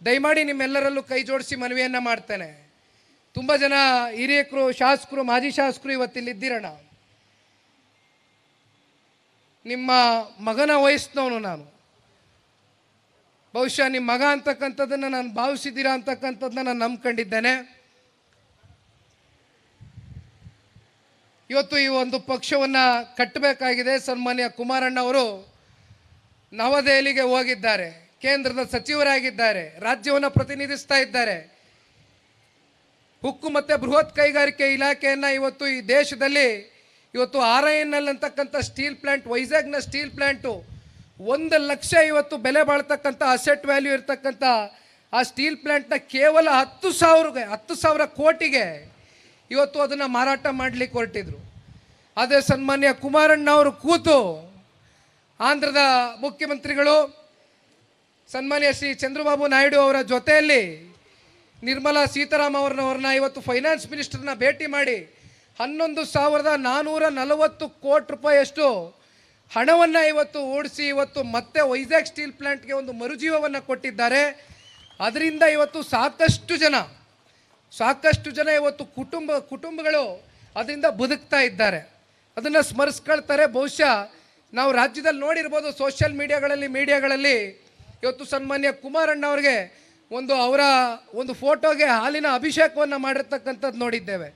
ದಯಮಾಡಿ ನಿಮ್ಮೆಲ್ಲರಲ್ಲೂ ಕೈ ಜೋಡಿಸಿ ಮನವಿಯನ್ನು ಮಾಡ್ತೇನೆ. ತುಂಬ ಜನ ಹಿರಿಯಕರು, ಶಾಸಕರು, ಮಾಜಿ ಶಾಸಕರು ಇವತ್ತಿಲ್ಲಿದ್ದೀರಣ್ಣ. ನಿಮ್ಮ ಮಗನ ವಯಸ್ಸಿನವನು ನಾನು. ಬಹುಶಃ ನಿಮ್ಮ ಮಗ ಅಂತಕ್ಕಂಥದ್ದನ್ನು ನಾನು ಭಾವಿಸಿದ್ದೀರಾ ಅಂತಕ್ಕಂಥದ್ದನ್ನ ನಾನು ನಂಬ್ಕೊಂಡಿದ್ದೇನೆ. ಇವತ್ತು ಈ ಒಂದು ಪಕ್ಷವನ್ನು ಕಟ್ಟಬೇಕಾಗಿದೆ. ಸನ್ಮಾನ್ಯ ಕುಮಾರಣ್ಣ ಅವರು ನವದೆಹಲಿಗೆ ಹೋಗಿದ್ದಾರೆ, ಕೇಂದ್ರದ ಸಚಿವರಾಗಿದ್ದಾರೆ, ರಾಜ್ಯವನ್ನು ಪ್ರತಿನಿಧಿಸ್ತಾ ಇದ್ದಾರೆ. ಉಕ್ಕು ಮತ್ತು ಬೃಹತ್ ಕೈಗಾರಿಕೆ ಇಲಾಖೆಯನ್ನು ಇವತ್ತು ಈ ದೇಶದಲ್ಲಿ ಇವತ್ತು RINL ಅಂತಕ್ಕಂಥ ಸ್ಟೀಲ್ ಪ್ಲ್ಯಾಂಟ್, ವೈಜಾಗ್ನ ಸ್ಟೀಲ್ ಪ್ಲ್ಯಾಂಟು 1 ಲಕ್ಷ ಇವತ್ತು ಬೆಲೆ ಬಾಳ್ತಕ್ಕಂಥ ಅಸೆಟ್ ವ್ಯಾಲ್ಯೂ ಇರ್ತಕ್ಕಂಥ ಆ ಸ್ಟೀಲ್ ಪ್ಲ್ಯಾಂಟ್ನ ಕೇವಲ 10,000 ಕೋಟಿಗೆ ಇವತ್ತು ಅದನ್ನು ಮಾರಾಟ ಮಾಡಲಿಕ್ಕೆ ಹೊರಟಿದ್ರು. ಅದೇ ಸನ್ಮಾನ್ಯ ಕುಮಾರಣ್ಣ ಅವರು ಕೂತು ಆಂಧ್ರದ ಮುಖ್ಯಮಂತ್ರಿಗಳು ಸನ್ಮಾನ್ಯ ಶ್ರೀ ಚಂದ್ರಬಾಬು ನಾಯ್ಡು ಅವರ ಜೊತೆಯಲ್ಲಿ ನಿರ್ಮಲಾ ಸೀತಾರಾಮನ್ ಇವತ್ತು ಫೈನಾನ್ಸ್ ಮಿನಿಸ್ಟರ್ನ ಭೇಟಿ ಮಾಡಿ 11,440 ಕೋಟಿ ರೂಪಾಯಿಯಷ್ಟು ಹಣವನ್ನು ಇವತ್ತು ಓಡಿಸಿ ಇವತ್ತು ಮತ್ತೆ ವೈಜಾಗ್ ಸ್ಟೀಲ್ ಪ್ಲ್ಯಾಂಟ್ಗೆ ಒಂದು ಮರುಜೀವವನ್ನು ಕೊಟ್ಟಿದ್ದಾರೆ. ಅದರಿಂದ ಇವತ್ತು ಸಾಕಷ್ಟು ಜನ ಇವತ್ತು ಕುಟುಂಬಗಳು ಅದರಿಂದ ಬದುಕ್ತಾ ಇದ್ದಾರೆ. ಅದನ್ನು ಸ್ಮರಿಸ್ಕೊಳ್ತಾರೆ. ಬಹುಶಃ ನಾವು ರಾಜ್ಯದಲ್ಲಿ ನೋಡಿರ್ಬೋದು, ಸೋಷಿಯಲ್ ಮೀಡಿಯಾಗಳಲ್ಲಿ ಇವತ್ತು ಸನ್ಮಾನ್ಯ ಕುಮಾರಣ್ಣ ಅವರಿಗೆ ಅವರ ಒಂದು ಫೋಟೋಗೆ ಹಾಲಿನ ಅಭಿಷೇಕವನ್ನು ಮಾಡಿರ್ತಕ್ಕಂಥದ್ದು ನೋಡಿದ್ದೇವೆ.